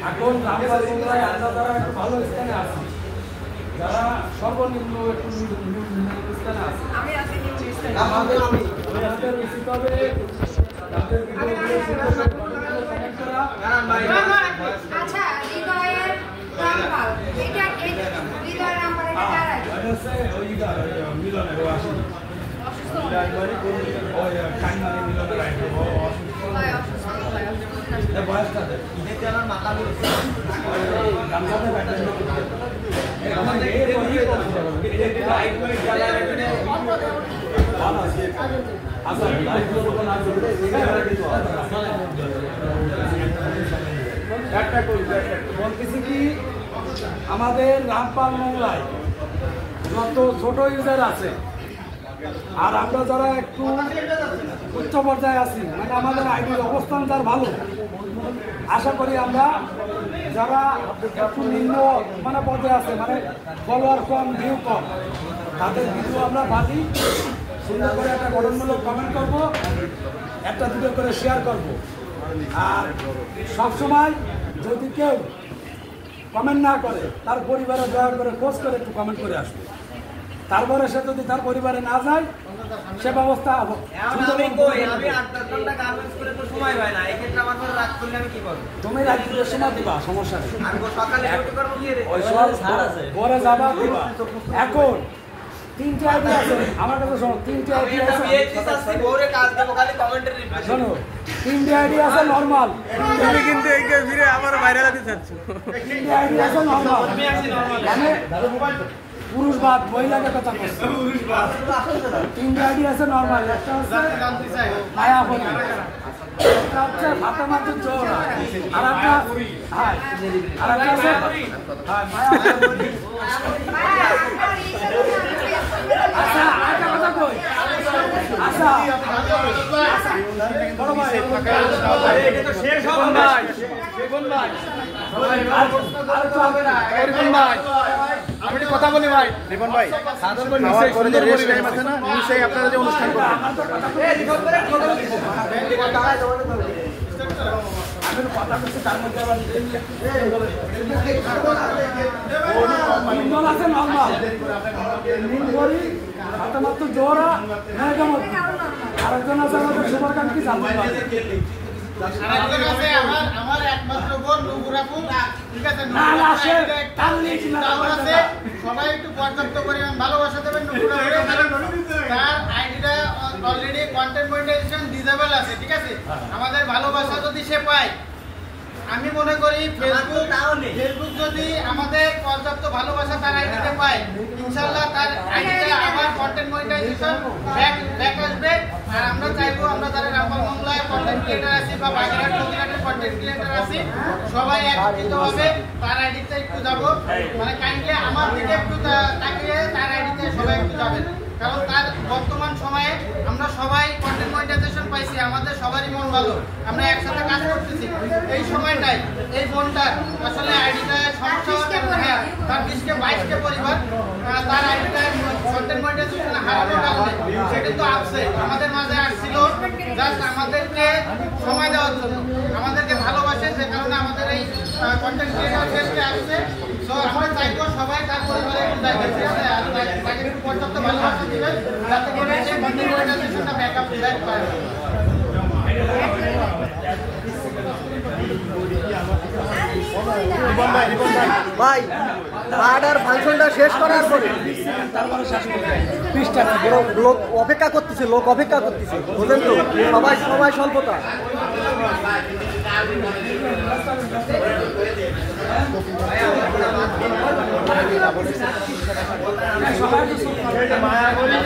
এখন রামপাল মোংলায় আমরা যারা একটু ভালো স্থানে আছি, যারা সর্বনিম্ন একটু স্থানে আছে, আমাদের উচিত হবে তাদের কমেন্ট করা। আচ্ছা, হৃদয়ের রামপাল এটা হৃদয়ের রামপাল এটা কারা? এটা হচ্ছে ওই মিলনের ও আসেনি। অসুস্থ ওই কান্নারে মিলনের আইডি ও অসুস্থ। হয়, অসুস্থ হয়, এটা বয়সটা দেখ। এটা আমার মাথা ঘুরছে। গামছাতে ব্যান্ডেজ করতে। আমাদের এই লাইট করে জ্বালা এখানে ভালো আছে। আচ্ছা, লাইট গুলো কোন আছে? একটা কই বলতেছি কি আমাদের রামপাল মোংলায় যত ছোট ইউজার আছে আর আমরা যারা একটু উচ্চ পর্যায়ে আছি, মানে আমাদের আইডির অবস্থান যার ভালো, আশা করি আমরা যারা একটু নিম্ন মানে পর্যায়ে আছে, মানে ফলোয়ার কম, ভিউ কম, তাদের ভিডিও আমরা বাদি সুন্দর করে একটা গঠনমূলক কমেন্ট করব, একটা দুটো করে শেয়ার করব। আর সবসময় যদি কেউ কমেন্ট না করে তার পরিবারে দয়া করে খোঁজ করে একটু কমেন্ট করে আসবে। তারপরে সে যদি তার পরিবারে না যায় সে ব্যবস্থা আমি 8-10 ঘন্টা গার্মেন্টস করে তো সময় হয় না, এক্ষেত্রে আমার পরে রাত করলে আমি কি করব? তুমি রাত্রির সময় দিবা, সমস্যা নেই। আমি সকালে ডিউটি করব কি রে? ওই সব পরে যাবা দিবা। এখন 3টে আইডি আছে আমার কাছে, শোনো 3টে আইডি আমি আছে, বিএসসি চাচ্ছি ভোরে কাজ দেব, খালি কমেন্টের রিপ্লাই শোনো 3টে আইডি আছে নরমাল, তুমি কিন্তু এইকে ফিরে আবার ভাইরাল হতে চাচ্ছ। 3টে আইডি আছে নরমাল, আমি আছি নরমাল মানে পুরুষ বাদ মহিলাকে কথা বলছে। 3টে আইডি আছে নরমাল, একটা হচ্ছে মায়াবতী, একটা হচ্ছে ফাতেমাতুল জোহরা, আর একটা হ্যাঁ, আর একটা আছে হ্যাঁ মায়াবতী। আচ্ছা একটা কথা কই, আচ্ছা বড় ভাই এটা তো শেষ হবে না। আর তো হবে না। আমি একটা কথা বলি ভাই, রিপন ভাই, খাওয়ার পরে যে রেস্ট টাইম আছে না, নিশ্চয়ই আপনারা যে অনুষ্ঠান করবেন। আমি কথা বলছি তার মধ্যে আবার আছে নরমাল, নীলগড়ি, ফাতেমাতুল জোহরা, মেঘামতি, আরেকজন আছে আমাদের শুভকাঙ্ক্ষী জানতে পারবে। আরেকজন আছে আমার একমাত্র বোন নুপুরাপু, ঠিক আছে? না না সে কাল্লিশ না আছে, সবাই একটু পর্যাপ্ত পরিমাণ ভালোবাসা দেবেন নুপুরাপুরে, কারণ তার আইডিটা অলরেডি কন্টেন্ট মনিটাইজেশন ডিসেবল আছে, ঠিক আছে? আমাদের ভালোবাসা যদি সে পায়, আমি মনে করি ফেসবুক যদি আমাদের পর্যাপ্ত ভালোবাসা তার আইডিতে পায়, ইনশাআল্লাহ তার আইডিটা আবার কন্টেন্ট মনিটাইজেশন ব্যাক আসবে। আর আমরা চাইবো আমরা যারা রামপাল মোংলায় কন্টেন্ট ক্রিয়েটার আছি বা বাগেরহাট চৌধুরীহাটের কন্টেন্ট ক্রিয়েটার আছি, সবাই একত্রিত হবে তার আইডিতে একটু যাবো, মানে কাইন্ডলি আমার দিকে একটু তাকিয়ে তার আইডিতে সবাই একটু যাবেন, কারণ তার বর্তমান সময়ে আমরা সবাই কন্টেন্ট মনিটাইজেশন পাইছি, আমাদের সবারই মন ভালো, আমরা একসাথে কাজ করতেছি। এই সময়টাই এই ফোনটার আসলে আইডিটা সমস্যা, হ্যাঁ তার 20-22 পরিবার তার আইডিটা কন্টেন্ট মনিটাইজেশন হারানোর কারণে সে কিন্তু আপসে আমাদের মাঝে আসছিল, জাস্ট আমাদেরকে সময় দেওয়ার জন্য, আমাদেরকে ভালোবাসে, যে কারণে আমাদের এই কন্টেন্ট ক্রিয়েটর ফেসকে আসছে। সো আমরা চাইবো সবাই তার পরিবারে একটু যাইবে, ঠিক আছে? আর তাকে একটু পর্যাপ্ত ভালোবাসা দিবেন যাতে করে সেই কন্টেন্ট মনিটাইজেশনটা ব্যাকআপ পায়। ভাই পার্টার ফাংশনটা শেষ করার পরে লোক অপেক্ষা করতেছে, বুঝলেন তো, সবাই স্বল্পতা। মায়াবতী